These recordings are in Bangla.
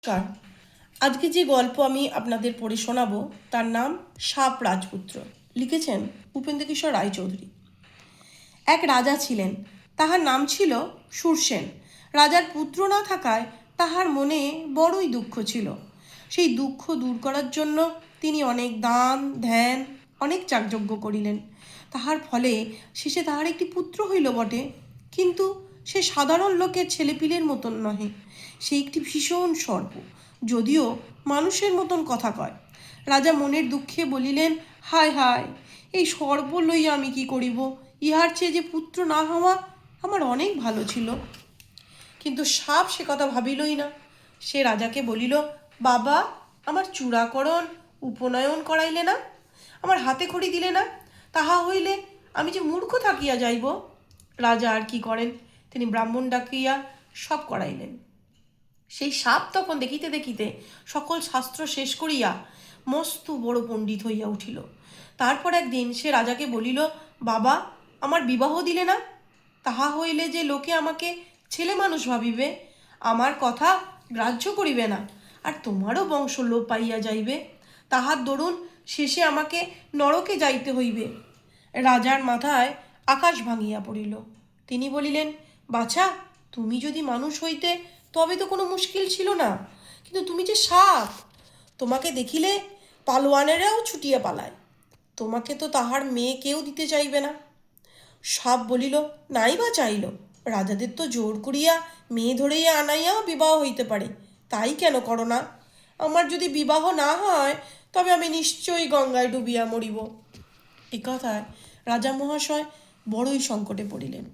নমস্কার। আজকে যে গল্প আমি আপনাদের পড়ে শোনাবো তার নাম সাপ রাজপুত্র। লিখেছেন উপেন্দ্রকিশোর রায়চৌধুরী। এক রাজা ছিলেন, তাহার নাম ছিল শূরসেন। রাজার পুত্র না থাকায় তাহার মনে বড়ই দুঃখ ছিল। সেই দুঃখ দূর করার জন্য তিনি অনেক দান ধ্যান অনেক যাগযজ্ঞ করিলেন। তাহার ফলে শেষে তাহার একটি পুত্র হইল বটে, কিন্তু সে সাধারণ লোকের ছেলেপিলের মতন নহে। সে একটি ভীষণ সর্প, যদিও মানুষের মতন কথা কয়। রাজা মনের দুঃখে বলিলেন, হায় হায়, এই সর্প লইয়া আমি কি করিব? ইহার চেয়ে যে পুত্র না হওয়া আমার অনেক ভালো ছিল। কিন্তু সাপ সে কথা ভাবিলই না। সে রাজাকে বলিল, বাবা, আমার চূড়াকরণ উপনয়ন করাইলে না, আমার হাতে খড়ি দিলে না, তাহা হইলে আমি যে মূর্খ থাকিয়া যাইব। রাজা আর কি করেন, তিনি ব্রাহ্মণ ডাকিয়া সব করাইলেন। সেই সাপ তখন দেখিতে দেখিতে সকল শাস্ত্র শেষ করিয়া মস্ত বড় পণ্ডিত হইয়া উঠিল। তারপর একদিন সে রাজাকে বলিল, বাবা, আমার বিবাহ দিলে না, তাহা হইলে যে লোকে আমাকে ছেলে মানুষ ভাবিবে, আমার কথা গ্রাহ্য করিবে না, আর তোমারও বংশ লোপ পাইয়া যাইবে। তাহার দরুন শেষে আমাকে নরকে যাইতে হইবে। রাজার মাথায় আকাশ ভাঙিয়া পড়িল। তিনি বলিলেন, বাছা, তুমি যদি মানুষ হইতে তবে তো কোনো মুশকিল ছিল না, কিন্তু তুমি যে সাপ, তোমাকে দেখিলে পালোয়ানেরাও ছুটিয়া পালায়। তোমাকে তো তাহার মেয়ে কেউ দিতে চাইবে না। সাপ বলিল, নাই বা চাইল, রাজাদের তো জোর করিয়া মেয়ে ধরিয়া আনাইয়া বিবাহ হইতে পারে, তাই কেন করো না? আমার যদি বিবাহ না হয় তবে আমি নিশ্চয়ই গঙ্গায় ডুবিয়া মরিব। এ কথায় রাজা মহাশয় বড়ই সংকটে পড়িলেন।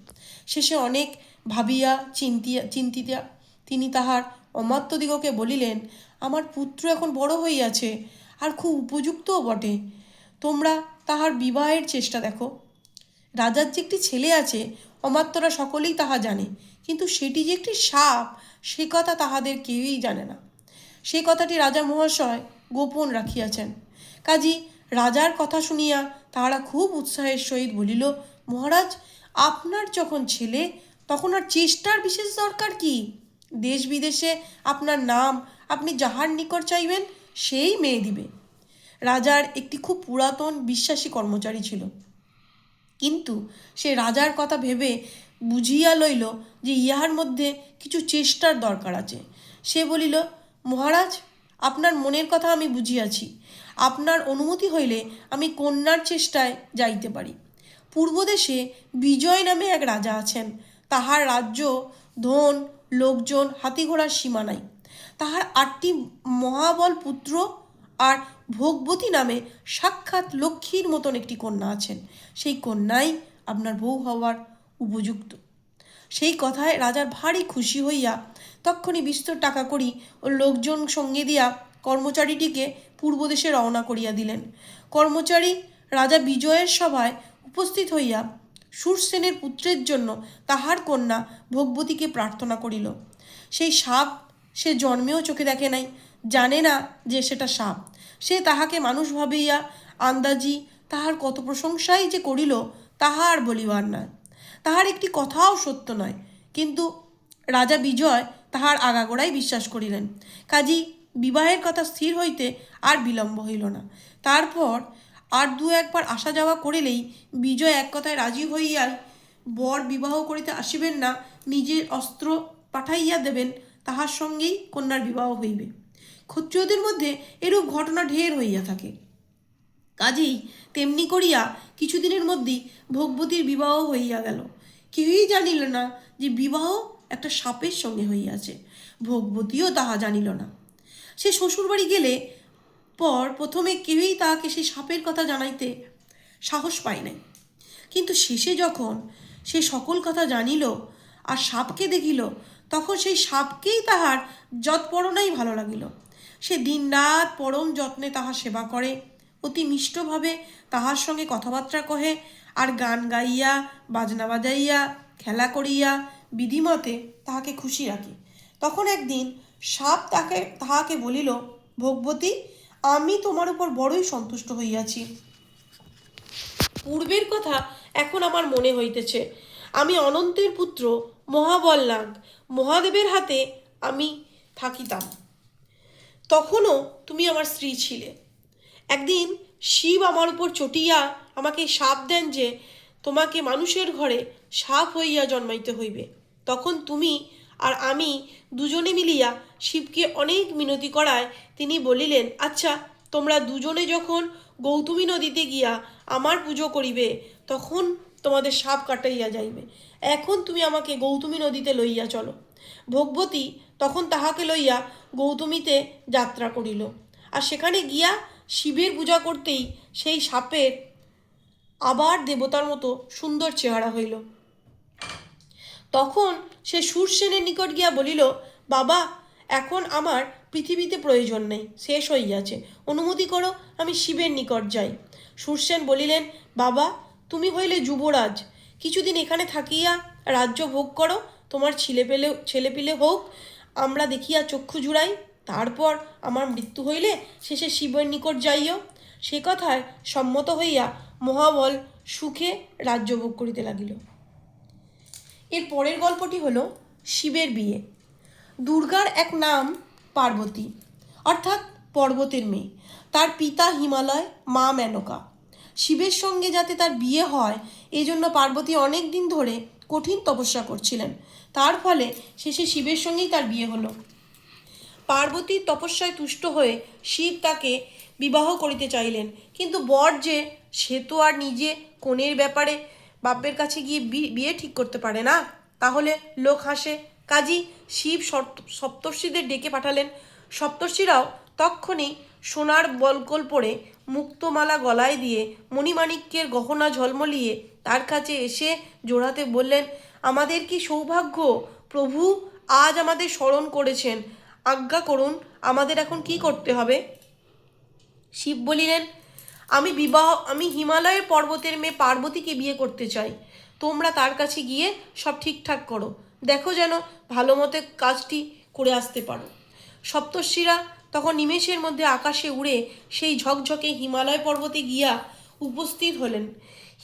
শেষে অনেক ভাবিয়া চিন্তিয়া তিনি তাহার অমাত্যদিগকে বলিলেন, আমার পুত্র এখন বড় হইয়াছে আর খুব উপযুক্তও বটে, তোমরা তাহার বিবাহের চেষ্টা দেখো। রাজার যে একটি ছেলে আছে অমাত্যরা সকলেই তাহা জানে, কিন্তু সেটি যে একটি সাপ সে কথা তাহাদের কেউই জানে না। সেই কথাটি রাজা মহাশয় গোপন রাখিয়াছেন। কাজী রাজার কথা শুনিয়া তাহারা খুব উৎসাহের সহিত বলিল, মহারাজ, আপনার যখন ছেলে তখন আর চেষ্টার বিশেষ দরকার কি? দেশ বিদেশে আপনার নাম, আপনি যাহার নিকট চাইবেন সেই মেয়ে দিবে। রাজার একটি খুব পুরাতন বিশ্বাসী কর্মচারী ছিল, কিন্তু সে রাজার কথা ভেবে বুঝিয়া লইল যে ইহার মধ্যে কিছু চেষ্টার দরকার আছে। সে বলিল, মহারাজ, আপনার মনের কথা আমি বুঝিয়াছি, আপনার অনুমতি হইলে আমি কন্যার চেষ্টায় যাইতে পারি। পূর্বদেশে বিজয় নামে এক রাজা আছেন, তাহার রাজ্য, ধন, লোকজন, হাতিঘোড়ার সীমা নাই। তাহার 8টি মহাবল পুত্র আর ভোগবতী নামে সাক্ষাৎ লক্ষ্মীর মতন একটি কন্যা আছেন। সেই কন্যাই আপনার বউ হওয়ার উপযুক্ত। সেই কথায় রাজার ভারী খুশি হইয়া তক্ষণি বিস্তর টাকা করি ও লোকজন সঙ্গে দিয়া কর্মচারীটিকে পূর্বদেশে রওনা করিয়া দিলেন। কর্মচারী রাজা বিজয়ের সভায় উপস্থিত হইয়া শূরসেনের পুত্রের জন্য তাহার কন্যা ভোগবতীকে প্রার্থনা করিল। সেই সাপ সে জন্মেও চোখে দেখে নাই, জানে না যে সেটা সাপ। সে তাহাকে মানুষ ভাবিয়া আন্দাজি তাহার কত প্রশংসাই যে করিল তাহা আর বলিবার নয়। তাহার একটি কথাও সত্য নয়, কিন্তু রাজা বিজয় তাহার আগাগোড়াই বিশ্বাস করিলেন। কাজী বিবাহের কথা স্থির হইতে আর বিলম্ব হইল না। তারপর আর 2-1 বার আসা যাওয়া করিলেই বিজয় এক কথায় রাজি হইয়াই বর বিবাহ করিতে আসিবেন না, নিজের অস্ত্র পাঠাইয়া দেবেন, তাহার সঙ্গেই কন্যার বিবাহ হইবে। ক্ষত্রিয়দের মধ্যে এরূপ ঘটনা ঢের হইয়া থাকে। কাজেই তেমনি করিয়া কিছুদিনের মধ্যেই ভোগবতীর বিবাহ হইয়া গেল। কেউই জানিল না যে বিবাহ একটা সাপের সঙ্গে হইয়াছে। ভোগবতীও তাহা জানিল না। সে শ্বশুরবাড়ি গেলে পর প্রথমে কেউই তাহাকে সেই সাপের কথা জানাইতে সাহস পায় নাই, কিন্তু শেষে যখন সে সকল কথা জানিল আর সাপকে দেখিল, তখন সেই সাপকেই তাহার যৎপরণাই ভালো লাগিল। সে দিনরাত পরম যত্নে তাহার সেবা করে, অতি মিষ্টভাবে তাহার সঙ্গে কথাবার্তা কহে, আর গান গাইয়া বাজনা বাজাইয়া খেলা করিয়া বিধিমতে তাহাকে খুশি রাখে। তখন একদিন সাপ তাহাকে বলিল, ভোগবতী, আমি তোমার উপর বড়ই সন্তুষ্ট হইয়াছি। পূর্বের কথা এখন আমার মনে হইতেছে। আমি অনন্তের পুত্র মহাবল নাগ, মহাদেবের হাতে আমি থাকিতাম। তখনও তুমি আমার স্ত্রী ছিলে। একদিন শিব আমার উপর চটিয়া আমাকে শাপ দেন যে তোমাকে মানুষের ঘরে সাপ হইয়া জন্মাইতে হইবে। তখন তুমি আর আমি দুজনে মিলিয়া শিবকে অনেক মিনতি করায় তিনি বলিলেন, আচ্ছা তোমরা দুজনে যখন গৌতমী নদীতে গিয়া আমার পুজো করিবে তখন তোমাদের সাপ কাটাইয়া যাইবে। এখন তুমি আমাকে গৌতমী নদীতে লইয়া চলো। ভগবতী তখন তাহাকে লইয়া গৌতমীতে যাত্রা করিল। আর সেখানে গিয়া শিবের পূজা করতেই সেই সাপের আবার দেবতার মতো সুন্দর চেহারা হইল। তখন সে শূরসেনের নিকট গিয়া বলিল, বাবা এখন আমার পৃথিবীতে প্রয়োজন নেই, শেষ হইয়াছে, অনুমতি করো আমি শিবের নিকট যাই। শূরসেন বলিলেন, বাবা তুমি হইলে যুবরাজ, কিছুদিন এখানে থাকিয়া রাজ্য ভোগ করো, তোমার ছেলেপিলে হোক, আমরা দেখিয়া চক্ষু জুড়াই, তারপর আমার মৃত্যু হইলে শেষে শিবের নিকট যাইও। সে কথায় সম্মত হইয়া মহাবল সুখে রাজ্য ভোগ করিতে লাগিল। এর পরের গল্পটি হলো শিবের বিয়ে। দুর্গার এক নাম পার্বতী, অর্থাৎ পর্বতের মেয়ে। তার পিতা হিমালয়, মা মেনকা। শিবের সঙ্গে যাতে তার বিয়ে হয় এই জন্য পার্বতী অনেক দিন ধরে কঠিন তপস্যা করছিলেন। তার ফলে শেষে শিবের সঙ্গেই তার বিয়ে হলো। পার্বতীর তপস্যায় তুষ্ট হয়ে শিব তাকে বিবাহ করিতে চাইলেন, কিন্তু বর যে সে তো আর নিজে কনের ব্যাপারে বাপের কাছে গিয়ে বিয়ে ঠিক করতে পারে না, তাহলে লোক হাসে। কাজী শিব সপ্তর্ষিদের ডেকে পাঠালেন। সপ্তর্ষিরাও তক্ষণি সোনার বলকল পরে মুক্তমালা গলায় দিয়ে মণিমাণিক্যের গহনা ঝলমলিয়ে তার কাছে এসে জোড়াতে বললেন, আমাদের কি সৌভাগ্য, প্রভু আজ আমাদের স্মরণ করেছেন, আজ্ঞা করুন আমাদের এখন কি করতে হবে। শিব বলিলেন, আমি হিমালয়ের পর্বতের মেয়ে পার্বতীকে বিয়ে করতে চাই, তোমরা তার কাছে গিয়ে সব ঠিকঠাক করো, দেখো যেন ভালো মতে কাজটি করে আসতে পারো। সপ্তর্ষিরা তখন নিমেষের মধ্যে আকাশে উড়ে সেই ঝকঝকে হিমালয় পর্বতে গিয়া উপস্থিত হলেন।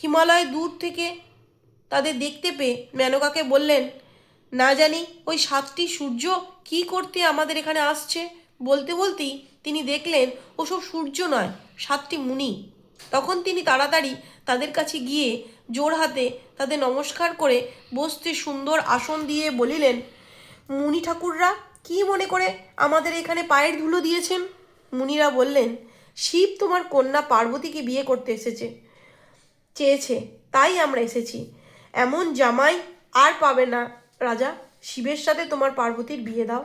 হিমালয় দূর থেকে তাদের দেখতে পেয়ে মেনকাকে বললেন, না জানি ওই 7টি সূর্য কি করতে আমাদের এখানে আসছে। বলতে বলতেই তিনি দেখলেন ওসব সূর্য নয়, 7টি মুনি। তখন তিনি তাড়াতাড়ি তাদের কাছে গিয়ে জোর হাতে তাদের নমস্কার করে বসতে সুন্দর আসন দিয়ে বলিলেন, মুনি ঠাকুররা কি মনে করে আমাদের এখানে পায়ের ধুলো দিয়েছেন? মুনিরা বললেন, শিব তোমার কন্যা পার্বতীকে বিয়ে করতে চেয়েছে, তাই আমরা এসেছি। এমন জামাই আর পাবে না রাজা, শিবের সাথে তোমার পার্বতীর বিয়ে দাও।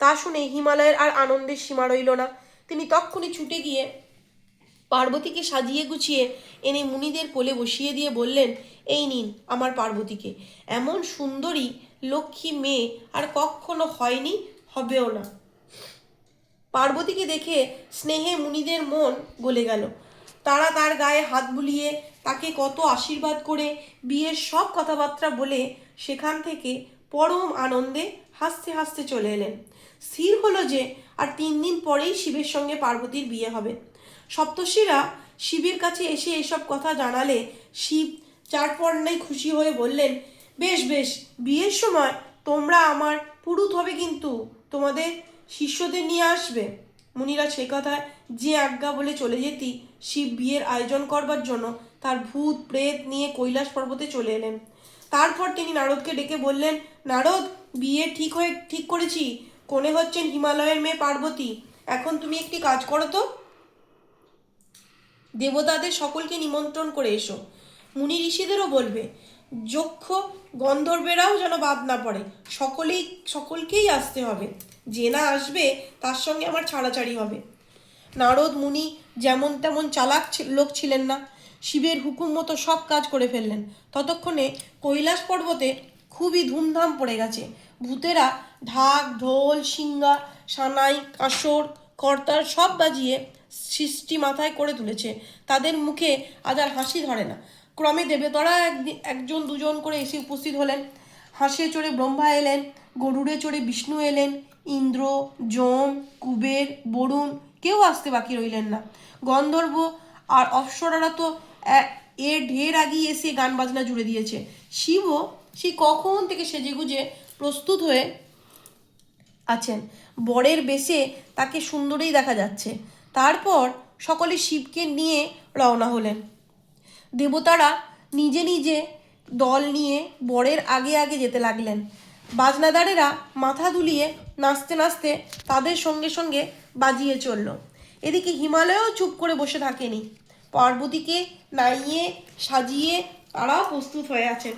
তা শুনে হিমালয়ের আর আনন্দের সীমা রইল না। তিনি তক্ষুনি ছুটে গিয়ে পার্বতীকে সাজিয়ে গুছিয়ে এনে মুনিদের কোলে বসিয়ে দিয়ে বললেন, এই নিন আমার পার্বতীকে, এমন সুন্দরী লক্ষ্মী মেয়ে আর কখনো হয়নি, হবেও না। পার্বতীকে দেখে স্নেহে মুনিদের মন গলে গেল। তারা তার গায়ে হাত বুলিয়ে তাকে কত আশীর্বাদ করে বিয়ের সব কথাবার্তা বলে সেখান থেকে পরম আনন্দে হাসতে হাসতে চলে এলেন। স্থির হলো যে আর 3 দিন পরেই শিবের সঙ্গে পার্বতীর বিয়ে হবে। সপ্তর্ষিরা শিবের কাছে এসে এসব কথা জানালে শিব চারপর্ণায় খুশি হয়ে বললেন, বেশ বেশ, বিয়ের সময় তোমরা আমার পুরুত হবে, কিন্তু তোমাদের শিষ্যদের নিয়ে আসবে। মুনিরা সে কথায় যে আজ্ঞা বলে চলে যেতি শিব বিয়ের আয়োজন করবার জন্য তার ভূত প্রেত নিয়ে কৈলাস পর্বতে চলে এলেন। তারপর তিনি নারদকে ডেকে বললেন, নারদ, বিয়ে ঠিক করেছি, কনে হচ্ছেন হিমালয়ের মেয়ে পার্বতী। এখন তুমি একটি কাজ করো তো, দেবতাদের সকলকে নিমন্ত্রণ করে এসো, মুনি ঋষিদেরও বলবে, যক্ষ গন্ধর্বেরাও যেন বাদ না পড়ে, সকলকেই আসতে হবে, যে না আসবে তার সঙ্গে আমার ছাড়াছাড়ি হবে। নারদ মুনি যেমন তেমন চালাক লোক ছিলেন না, শিবের হুকুম মতো সব কাজ করে ফেললেন। ততক্ষণে কৈলাস পর্বতে খুবই ধুমধাম পড়ে গেছে। ভূতেরা ঢাক ঢোল সিঙ্গা সানাই কাঁসর কর্তার সব বাজিয়ে সৃষ্টি মাথায় করে তুলেছে। তাদের মুখে আজ আর হাসি ধরে না। ক্রমে দেবতারা একজন দুজন করে এসে উপস্থিত হলেন। হাঁসে চড়ে ব্রহ্মা এলেন, গরুড়ে চড়ে বিষ্ণু এলেন, ইন্দ্র, যম, কুবের, বরুণ কেউ আসতে বাকি রইলেন না। গন্ধর্ব আর অপ্সরারা তো এর ঢের আগেই এসে গান বাজনা জুড়ে দিয়েছে। শিবও সেই কখন থেকে সেজেগুজে প্রস্তুত হয়ে আছেন। বরের বেশে তাকে সুন্দরই দেখা যাচ্ছে। তারপর সকলে শিবকে নিয়ে রওনা হলেন। দেবতারা নিজে নিজে দল নিয়ে বরের আগে আগে যেতে লাগলেন। বাজনাদারেরা মাথা দুলিয়ে নাচতে নাচতে তাদের সঙ্গে সঙ্গে বাজিয়ে চলল। এদিকে হিমালয়ও চুপ করে বসে থাকেনি। পার্বতীকে নাইয়ে সাজিয়ে তারাও প্রস্তুত হয়ে আছেন।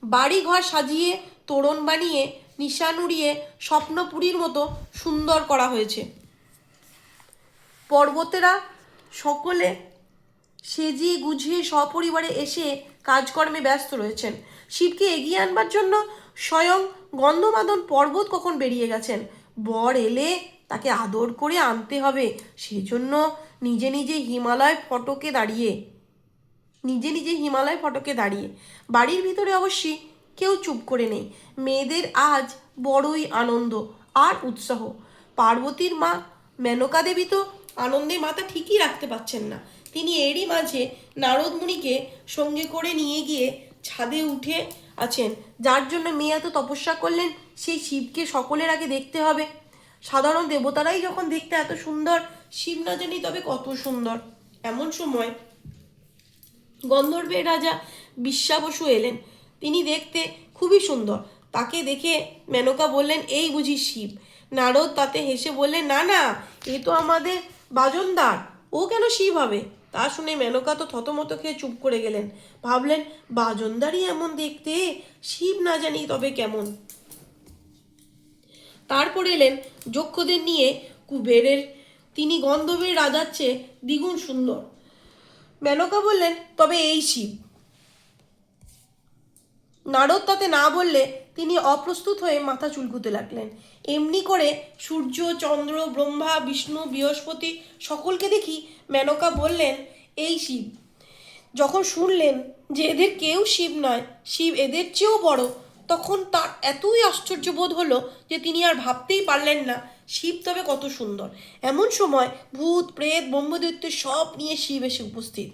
বাড়ি ঘর সাজিয়ে তোরণ বানিয়ে নিশান উড়িয়ে স্বপ্নপুরীর মতো সুন্দর করা হয়েছে। পর্বতেরা সকলে সেজিয়ে গুছিয়ে সপরিবারে এসে কাজকর্মে ব্যস্ত রয়েছেন। শিবকে এগিয়ে আনবার জন্য স্বয়ং গন্ধমাদন পর্বত কখন বেরিয়ে গেছেন। বর এলে তাকে আদর করে আনতে হবে, সেজন্য নিজে নিজে হিমালয় ফটকে দাঁড়িয়ে বাড়ির ভিতরে অবশ্যই কেউ চুপ করে নেই। মেয়েদের আজ বড়ই আনন্দ আর উৎসাহ। পার্বতীর মা মেনকা দেবী তো আনন্দে মাথা ঠিকই রাখতে পারছেন না। তিনি এরই মাঝে নারদ মুনিকে সঙ্গে করে নিয়ে গিয়ে ছাদে উঠে আছেন। যার জন্য মেয়ে এত তপস্যা করলেন, সেই শিবকে সকলের আগে দেখতে হবে। সাধারণ দেবতারাই যখন দেখতে এত সুন্দর, শিব না জানি তবে কত সুন্দর। এমন সময় গন্ধর্বের রাজা বিশ্বাবসু এলেন। তিনি দেখতে খুবই সুন্দর। তাকে দেখে মেনকা বললেন, এই বুঝি শিব? নারদ তাতে হেসে বললেন, না না, এ তো আমাদের বাজনদার, ও কেন শিব হবে? তা শুনে মেনকা তো থতমত খেয়ে চুপ করে গেলেন। ভাবলেন, বাজনদারই এমন দেখতে, শিব না জানি তবে কেমন। তারপর এলেন যক্ষদের নিয়ে কুবেরের। তিনি গন্ধর্বের রাজার চেয়ে দ্বিগুণ সুন্দর। মেনকা বললেন, তবে এই শিব? নারদ তাতে না বললে তিনি অপ্রস্তুত হয়ে মাথা চুলকুতে লাগলেন। এমনি করে সূর্য, চন্দ্র, ব্রহ্মা, বিষ্ণু, বৃহস্পতি সকলকে দেখি মেনকা বললেন, এই শিব। যখন শুনলেন যে এদের কেউ শিব নয়, শিব এদের চেয়েও বড়, তখন তার এতই আশ্চর্য বোধ হলো যে তিনি আর ভাবতেই পারলেন না শিব তবে কত সুন্দর। এমন সময় ভূত, প্রেত, ব্রহ্মদৈত্য সব নিয়ে শিব এসে উপস্থিত।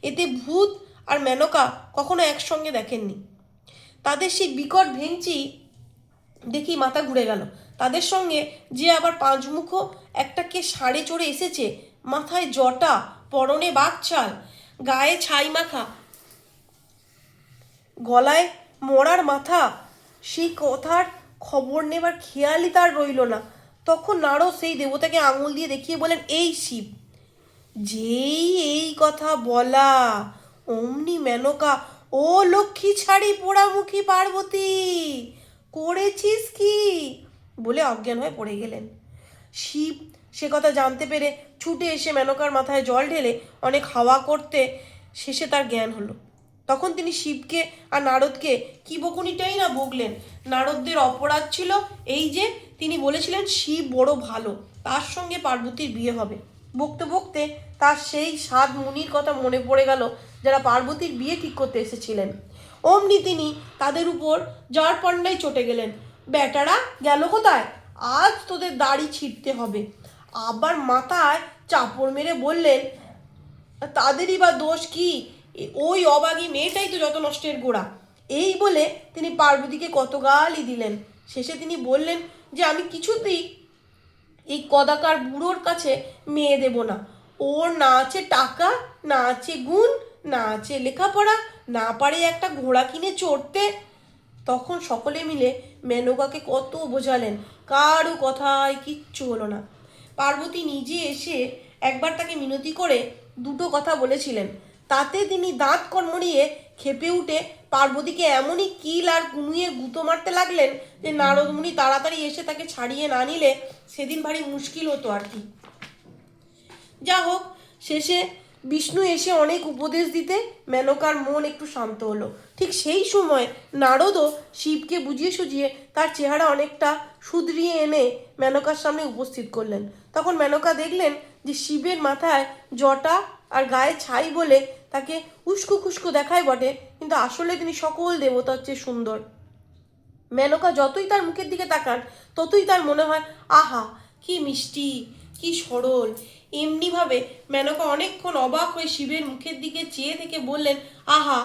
এতে ভূত আর মেনকা কখনো একসঙ্গে দেখেননি। তাদের সেই বিকট ভেঙচি দেখি মাথা ঘুরে গেল। তাদের সঙ্গে যে আবার পাঁচমুখো একটা কে ষাঁড়ে চড়ে এসেছে, মাথায় জটা, পরনে বাঘছাল, গায়ে ছাই মাখা, গলায় মরার মাথা, সেই কথার খবর নেবার খেয়ালই তার রইল না। তখন নারদ সেই দেবতাকে আঙুল দিয়ে দেখিয়ে বলেন, এই শিব। যেই এই কথা বলা, অমনি মেনকা, ও লক্ষ্মী ছাড়ি পোড়ামুখী পার্বতী, করেছিস কি বলে অজ্ঞান হয়ে পড়ে গেলেন। শিব সে কথা জানতে পেরে ছুটে এসে মেনকার মাথায় জল ঢেলে অনেক হাওয়া করতে শেষে তার জ্ঞান হলো। তখন তিনি শিবকে আর নারদকে কি বকুনিটাই না বকলেন। নারদদের অপরাধ ছিল এই যে তিনি বলেছিলেন শিব বড় ভালো, তার সঙ্গে পার্বতীর বিয়ে হবে। বকতে বকতে তার সেই 7 মুনির কথা মনে পড়ে গেল, যারা পার্বতীর বিয়ে ঠিক করতে এসেছিলেন। অমনি তিনি তাদের উপর যার পান্ডায় চটে গেলেন। বেটারা গেল কোথায়? আজ তোদের দাড়ি ছিঁড়তে হবে। আবার মাথায় চাপড় মেরে বললেন, তাদেরই বা দোষ কি? ওই অবাগী মেয়েটাই তো যত নষ্টের গোড়া। এই বলে তিনি পার্বতীকে কত গালই দিলেন। শেষে তিনি বললেন যে আমি কিছুতেই এই কদাকার বুড়োর কাছে মেয়ে দেব না। ওর না আছে টাকা, না আছে গুণ, না আছে লেখাপড়া, না পারে একটা ঘোড়া কিনে চড়তে। তখন সকলে মিলে মেনকাকে কত বোঝালেন, কারও কথায় কিচ্ছু হলো না। পার্বতী নিজে এসে একবার তাকে মিনতি করে দুটো কথা বলেছিলেন। তাতে তিনি দাঁত কড়মড়িয়ে খেপে উঠে পার্বতীকে এমনই কিল আর কুনুইয়ে গুঁতো মারতে লাগলেন যে নারদমুনি তাড়াতাড়ি এসে তাকে ছাড়িয়ে না নিলে সেদিন ভারী মুশকিল হতো আর কি। যা হোক, শেষে বিষ্ণু এসে অনেক উপদেশ দিতে মেনকার মন একটু শান্ত হলো। ঠিক সেই সময় নারদও শিবকে বুঝিয়ে সুঝিয়ে তার চেহারা অনেকটা শুধরিয়ে এনে মেনকার সামনে উপস্থিত করলেন। তখন মেনকা দেখলেন যে শিবের মাথায় জটা আর গায়ে ছাই বলে তাকে উস্কো খুস্কো দেখায় বটে, কিন্তু আসলে তিনি সকল দেবতার চেয়ে সুন্দর। মেনকা যতই তার মুখের দিকে তাকান, ততই তার মনে হয়, আহা কি মিষ্টি, কি সরল। এমনিভাবে মেনকা অনেকক্ষণ অবাক হয়ে শিবের মুখের দিকে চেয়ে থেকে বললেন, আহা,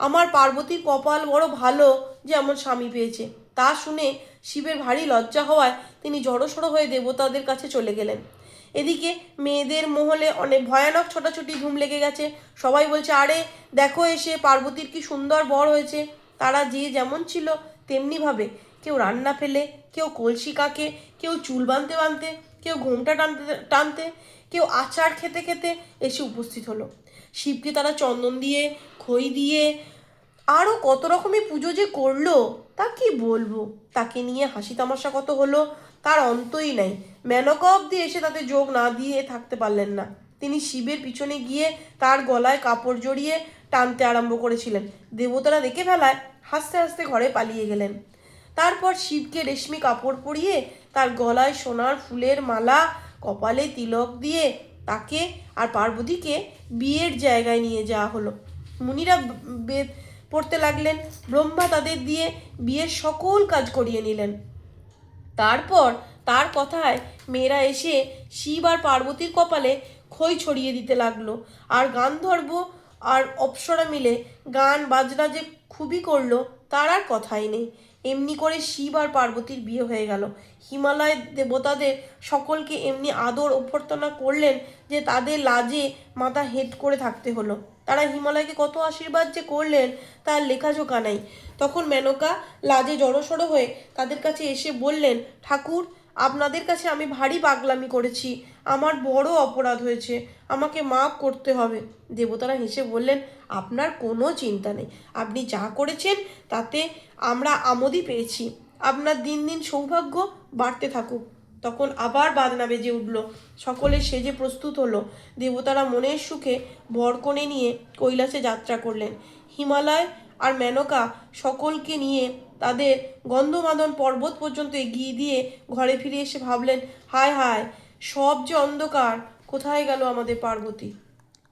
আমার পার্বতীর কপাল বড় ভালো যে এমন স্বামী পেয়েছে। তা শুনে শিবের ভারী লজ্জা হওয়ায় তিনি জড়সড় হয়ে দেবতাদের কাছে চলে গেলেন। এদিকে মেয়েদের মহলে অনেক ভয়ানক ছোটাছুটি ধুম লেগে গেছে। সবাই বলছে, আরে দেখো এসে পার্বতীর কি সুন্দর বর হয়েছে। তারা যে যেমন ছিল তেমনিভাবে, কেউ রান্না ফেলে, কেউ কলসি কাকে, কেউ চুল বাঁধতে বাঁধতে, কেউ ঘোমটা টানতে টানতে, কেউ আচার খেতে খেতে এসে উপস্থিত হলো। শিবকে তারা চন্দন দিয়ে, খই দিয়ে আরও কত রকমের পুজো যে করলো তা কি বলবো। তাকে নিয়ে হাসি তামাশা কত হলো তার অন্তই নাই। মেনকা অব্দি এসে তাতে যোগ না দিয়ে থাকতে পারলেন না। তিনি শিবের পিছনে গিয়ে তার গলায় কাপড় জড়িয়ে টানতে আরম্ভ করেছিলেন। দেবতারা দেখে ফেলায় হাসতে হাসতে ঘরে পালিয়ে গেলেন। তারপর শিবকে রেশমি কাপড় পরিয়ে, তার গলায় সোনার ফুলের মালা, কপালে তিলক দিয়ে তাকে আর পার্বতীকে বিয়ের জায়গায় নিয়ে যাওয়া হলো। মুনিরা বেদ পড়তে লাগলেন। ব্রহ্মা তাদের দিয়ে বিয়ের সকল কাজ করিয়ে নিলেন। তারপর তার কথায় মেয়েরা এসে শিব আর পার্বতীর কপালে খই ছড়িয়ে দিতে লাগলো। আর গান্ধর্ব আর অপ্সরা মিলে গান বাজনা যে খুবই করলো তার আর কথাই নেই। এমনি করে শিব আর পার্বতীর বিয়ে হয়ে গেল। হিমালয় দেবতাদের সকলকে এমনি আদর অভ্যর্থনা করলেন যে তাদের লাজে মাথা হেঁট করে থাকতে হলো। তারা হিমালয়কে কত আশীর্বাদ যে করলেন তার লেখাজোখা নাই। তখন মেনকা লাজে জড়সড় হয়ে তাদের কাছে এসে বললেন, ঠাকুর, আপনাদের কাছে আমি ভারী পাগলামি করেছি, আমার বড় অপরাধ হয়েছে, আমাকে মাফ করতে হবে। দেবতারা হেসে বললেন, আপনার কোনো চিন্তা নেই, আপনি যা করেছেন তাতে আমরা আমোদই পেয়েছি, আপনার দিন দিন সৌভাগ্য বাড়তে থাকুক। তখন আবার বাজনা বেজে উঠল। সকলে সেজে প্রস্তুত হলো। দেবতারা মনের সুখে বরকনে নিয়ে কৈলাসে যাত্রা করলেন। হিমালয় আর মেনকা সকলকে নিয়ে তাদের গন্ধমাদন পর্বত পর্যন্ত এগিয়ে দিয়ে ঘরে ফিরে এসে ভাবলেন, হায় হায়, সব যে অন্ধকার, কোথায় গেল আমাদের পার্বতী।